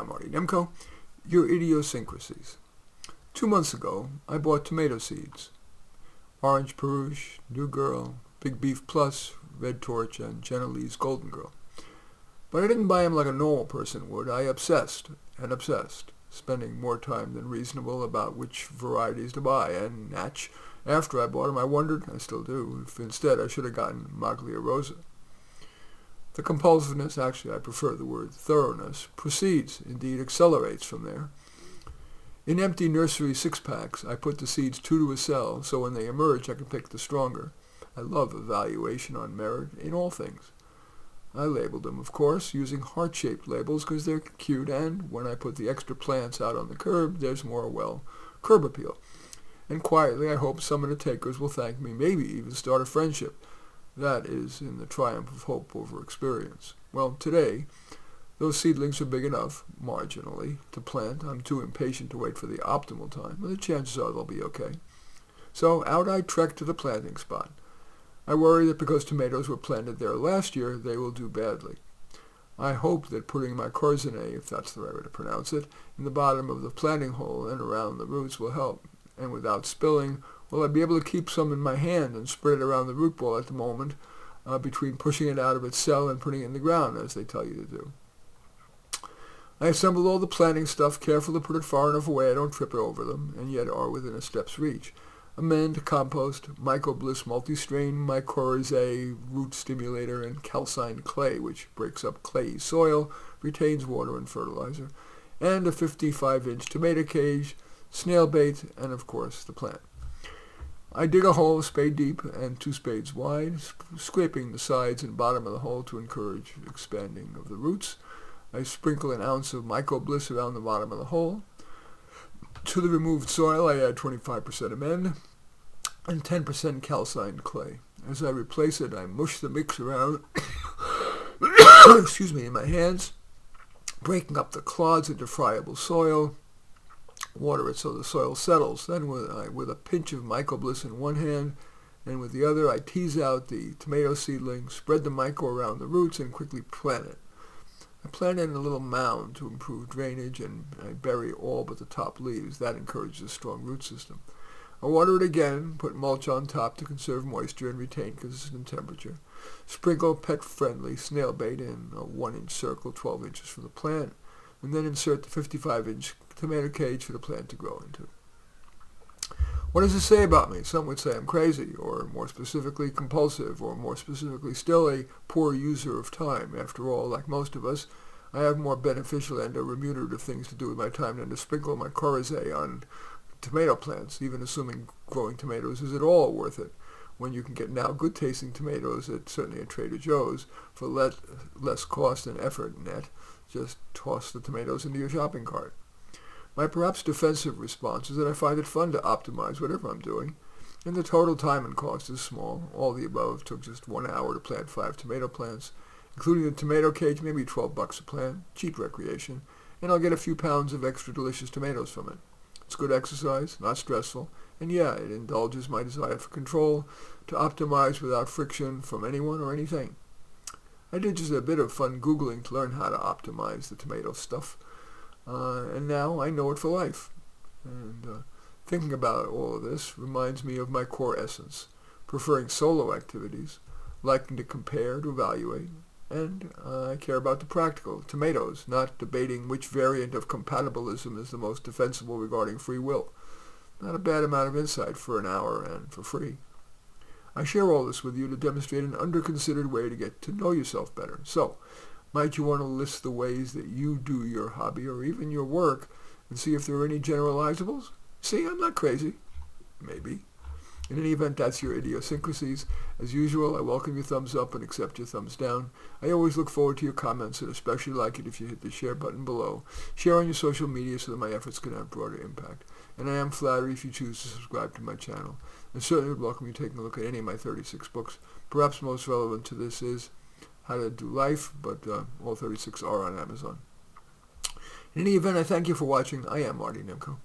I'm Marty Nemko, your Idiosyncrasies. 2 months ago, I bought tomato seeds. Orange Peruche, New Girl, Big Beef Plus, Red Torch, and Genelese's Golden Girl. But I didn't buy them like a normal person would. I obsessed, spending more time than reasonable about which varieties to buy, and after I bought them, I wondered, I still do, if instead I should have gotten Maglia Rosa. The compulsiveness, actually I prefer the word thoroughness, proceeds, indeed accelerates from there. In empty nursery six-packs, I put the seeds 2 to a cell, so when they emerge I can pick the stronger. I love evaluation on merit in all things. I labeled them, of course, using heart-shaped labels because they're cute, and when I put the extra plants out on the curb, there's more, curb appeal. And quietly I hope some of the takers will thank me, maybe even start a friendship. That is in the triumph of hope over experience. Well, today, those seedlings are big enough, marginally, to plant. I'm too impatient to wait for the optimal time, but the chances are they'll be okay. So out I trek to the planting spot. I worry that because tomatoes were planted there last year, they will do badly. I hope that putting my courgenet, if that's the right way to pronounce it, in the bottom of the planting hole and around the roots will help. And without spilling, will I be able to keep some in my hand and spread it around the root ball at the moment, between pushing it out of its cell and putting it in the ground, as they tell you to do. I assembled all the planting stuff, careful to put it far enough away I don't trip over them, and yet are within a step's reach. Amend, compost, Mycobliss multi-strain, mycorrhizae, root stimulator, and calcined clay, which breaks up clayey soil, retains water and fertilizer, and a 55-inch tomato cage, snail bait, and of course the plant. I dig a hole spade deep and 2 spades wide, scraping the sides and bottom of the hole to encourage expanding of the roots. I sprinkle an ounce of Mycobliss around the bottom of the hole. To the removed soil, I add 25% amend and 10% calcined clay. As I replace it, I mush the mix around in my hands, breaking up the clods into friable soil. Water it so the soil settles. Then with a pinch of Mycobliss in one hand and with the other, I tease out the tomato seedling, spread the myco around the roots, and quickly plant it. I plant it in a little mound to improve drainage, and I bury all but the top leaves. That encourages a strong root system. I water it again, put mulch on top to conserve moisture and retain consistent temperature. Sprinkle pet-friendly snail bait in a 1-inch circle 12 inches from the plant, and then insert the 55-inch tomato cage for the plant to grow into. What does this say about me? Some would say I'm crazy, or more specifically compulsive, or more specifically still a poor user of time. After all, like most of us, I have more beneficial and remunerative things to do with my time than to sprinkle my courgenet on tomato plants, even assuming growing tomatoes is at all worth it, when you can get now good-tasting tomatoes, certainly at Trader Joe's, for less cost and effort net. Just toss the tomatoes into your shopping cart. My perhaps defensive response is that I find it fun to optimize whatever I'm doing, and the total time and cost is small. All the above took just 1 hour to plant 5 tomato plants, including the tomato cage, maybe $12 a plant, cheap recreation, and I'll get a few pounds of extra delicious tomatoes from it. It's good exercise, not stressful, and yeah, it indulges my desire for control, to optimize without friction from anyone or anything. I did just a bit of fun Googling to learn how to optimize the tomato stuff, and now I know it for life. And thinking about all of this reminds me of my core essence, preferring solo activities, liking to compare, to evaluate, and I care about the practical, tomatoes, not debating which variant of compatibilism is the most defensible regarding free will. Not a bad amount of insight for an hour and for free. I share all this with you to demonstrate an under-considered way to get to know yourself better. So, might you want to list the ways that you do your hobby or even your work and see if there are any generalizables? See, I'm not crazy. Maybe. In any event, that's your idiosyncrasies. As usual, I welcome your thumbs up and accept your thumbs down. I always look forward to your comments and especially like it if you hit the share button below. Share on your social media so that my efforts can have broader impact. And I am flattered if you choose to subscribe to my channel. And certainly would welcome you taking a look at any of my 36 books. Perhaps most relevant to this is How to Do Life, but all 36 are on Amazon. In any event, I thank you for watching. I am Marty Nemko.